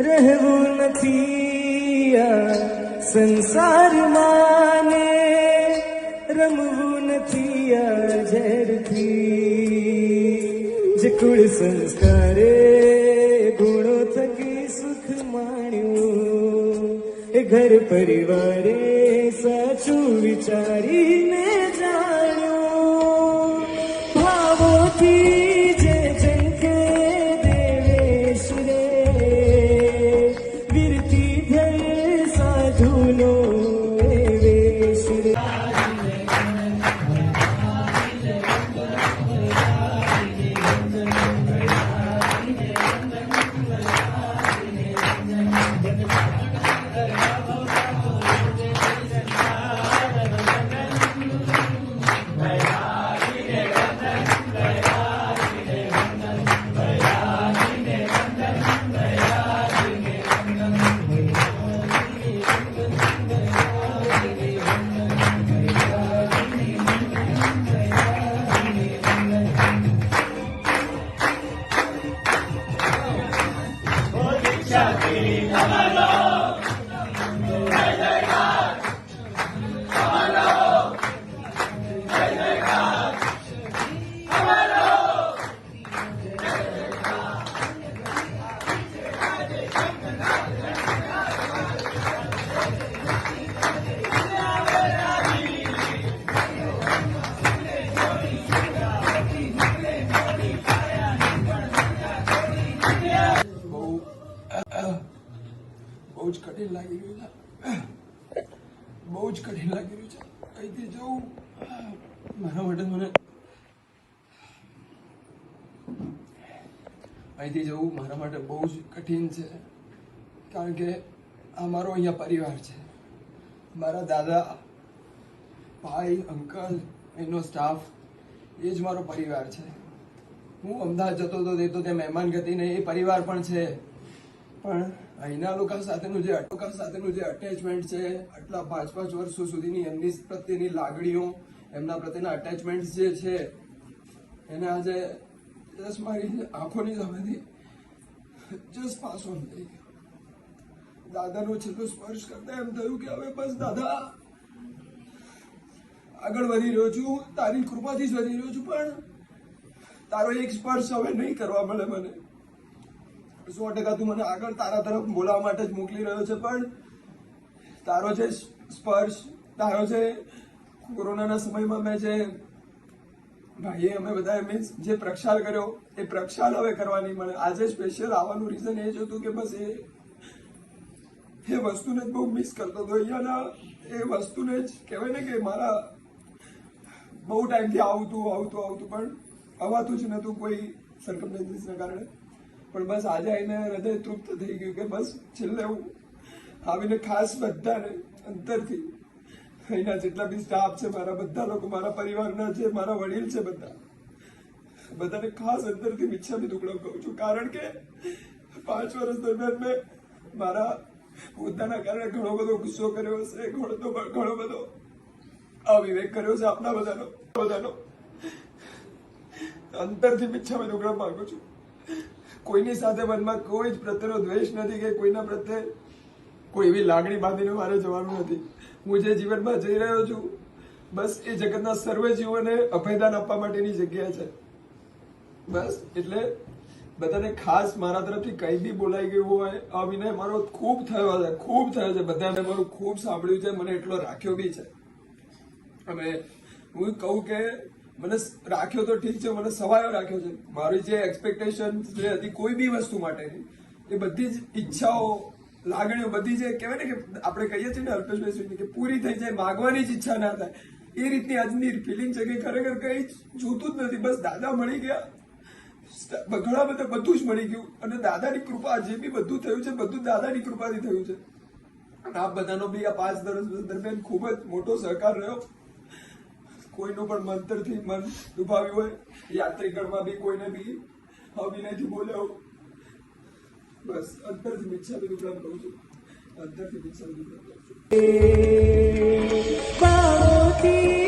રહેવું નથી આ સંસારમાં ને રમવું નથી આ ઝેરથી જે કુળ સંસ્કારે ગુણો થકી સુખ માણ્યું એ ઘર પરિવારે સાચું વિચારીને જાણ્યું ભાવોથી જે જંકે દેવેશ રે વીરતી ભય સાધુનો એ વેશ રે બહુ જ કઠિન લાગી રહ્યું છે, બહુ જ કઠિન લાગી રહ્યું છે. અહીંથી જવું મારા માટે અહીંથી જવું મારા માટે બહુ જ કઠિન છે, કારણ કે આ મારો અહીંયા પરિવાર છે. મારા દાદા, ભાઈ, અંકલ, એનો સ્ટાફ, એ જ મારો પરિવાર છે. હું અમદાવાદ જતો હતો તે તો ત્યાં મહેમાન ગતિને એ પરિવાર પણ છે, પણ અહીંના લોકો સાથેનું જે અટેચમેન્ટ છે, આટલા 5-5 વર્ષો સુધીની એમની પ્રત્યેની લાગણીઓ, એમના પ્રત્યેના અટેચમેન્ટ જે છે, એને આજે જસ્ટ મારી આંખોની સામેથી જસ્ટ પાસ ઓન થઈ ગયો. દાદાનો છેલ્લો સ્પર્શ કરતા એમ થયું કે હવે બસ દાદા આગળ વધી રહ્યો છું, તારી કૃપાથી જ વધી રહ્યો છું, પણ તારો એક સ્પર્શ હવે નહીં કરવા મળે. મને 100% તું મને આગળ તારા તરફ બોલાવવા માટે જ મોકલી રહ્યો છે, પણ તારો જે સ્પર્શ, તારો જે કોરોનાના સમયમાં મેં જે ભાઈએ અમે બધા મીન્સ જે પ્રક્ષાલ કર્યો, એ પ્રક્ષાલ હવે કરવા નહીં મળે. આજે સ્પેશિયલ આવવાનું રીઝન એ જ હતું કે બસ એ વસ્તુને જ બહુ મિસ કરતો હતો. અહીંયાના એ વસ્તુને જ કહેવાય ને કે મારા બહુ ટાઈમથી આવતું પણ અવાતું જ નહોતું કોઈ સર્કમસ્ટન્સીસના કારણે. પણ બસ આજે આવીને હૃદય તૃપ્ત થઈ ગયું કે બસ છેલ્લે હું આવીને ખાસ બધાને અંતરથી અહીંના જેટલા બી સ્ટાફ છે, મારા બધા લોકો, મારા પરિવારના જે મારા વડીલ છે, બધાને ખાસ અંતરથી મિચ્છામી દુક્કડમ કહું છું. કારણ કે 5 વર્ષ દરમિયાન મેં મારા હોદ્દાના કારણે ઘણો બધો ગુસ્સો કર્યો હશે, ઘણો બધો અવિવેક કર્યો છે આપણા બધાનો. અંતરથી મિચ્છામી દુક્કડમ માંગુ છું. કોઈની સાથે મનમાં કોઈ જ પ્રત્યેનો દ્વેષ નથી કે કોઈના પ્રત્યે કોઈ એવી લાગણી બાંધીને મારે જવાનું નથી. હું જે જીવનમાં જઈ રહ્યો છું, બસ એ જગતના સર્વે જીવોને અભયદાન આપવા માટેની જગ્યા છે. બસ એટલે બધાને ખાસ મારા તરફથી કંઈ બી બોલાઈ ગયું હોય, આ વિનય મારો ખૂબ થયો છે. બધાને મારું ખૂબ સાંભળ્યું છે, મને એટલો રાખ્યો બી છે. અને હું કહું કે મને રાખ્યો તો ઠીક છે, મને સવાયો રાખ્યો છે. મારી જે એક્સપેક્ટેશન જે હતી કોઈ બી વસ્તુ માટેની, એ બધી જ ઈચ્છાઓ, લાગણીઓ, બધી જે કહેવાય ને કે આપણે કહીએ છીએ ને અલ્પેશભાઈ કે પૂરી થઈ જાય, માગવાની જ ઈચ્છા ના થાય, એ રીતની આજની ફિલિંગ છે કે ખરેખર કઈ જ જોતું જ નથી. બસ દાદા મળી ગયા, ઘણા બધા બધું જ મળી ગયું. અને દાદાની કૃપા, જે બી બધું થયું છે બધું દાદાની કૃપાથી થયું છે. અને આ બધાનો બી આ 5 વર્ષ દરમિયાન ખૂબ જ મોટો સહકાર રહ્યો. કોઈનું પણ મંતરથી મન દુભાવ્યું હોય, યાત્રીગણમાં બી કોઈને બી અવિનયથી બોલ્યો, બસ અંતરથી મિચ્છામી દુક્કડમ કહું છું, અંતરથી મિચ્છામી દુક્કડમ કહું છું. બાળોથી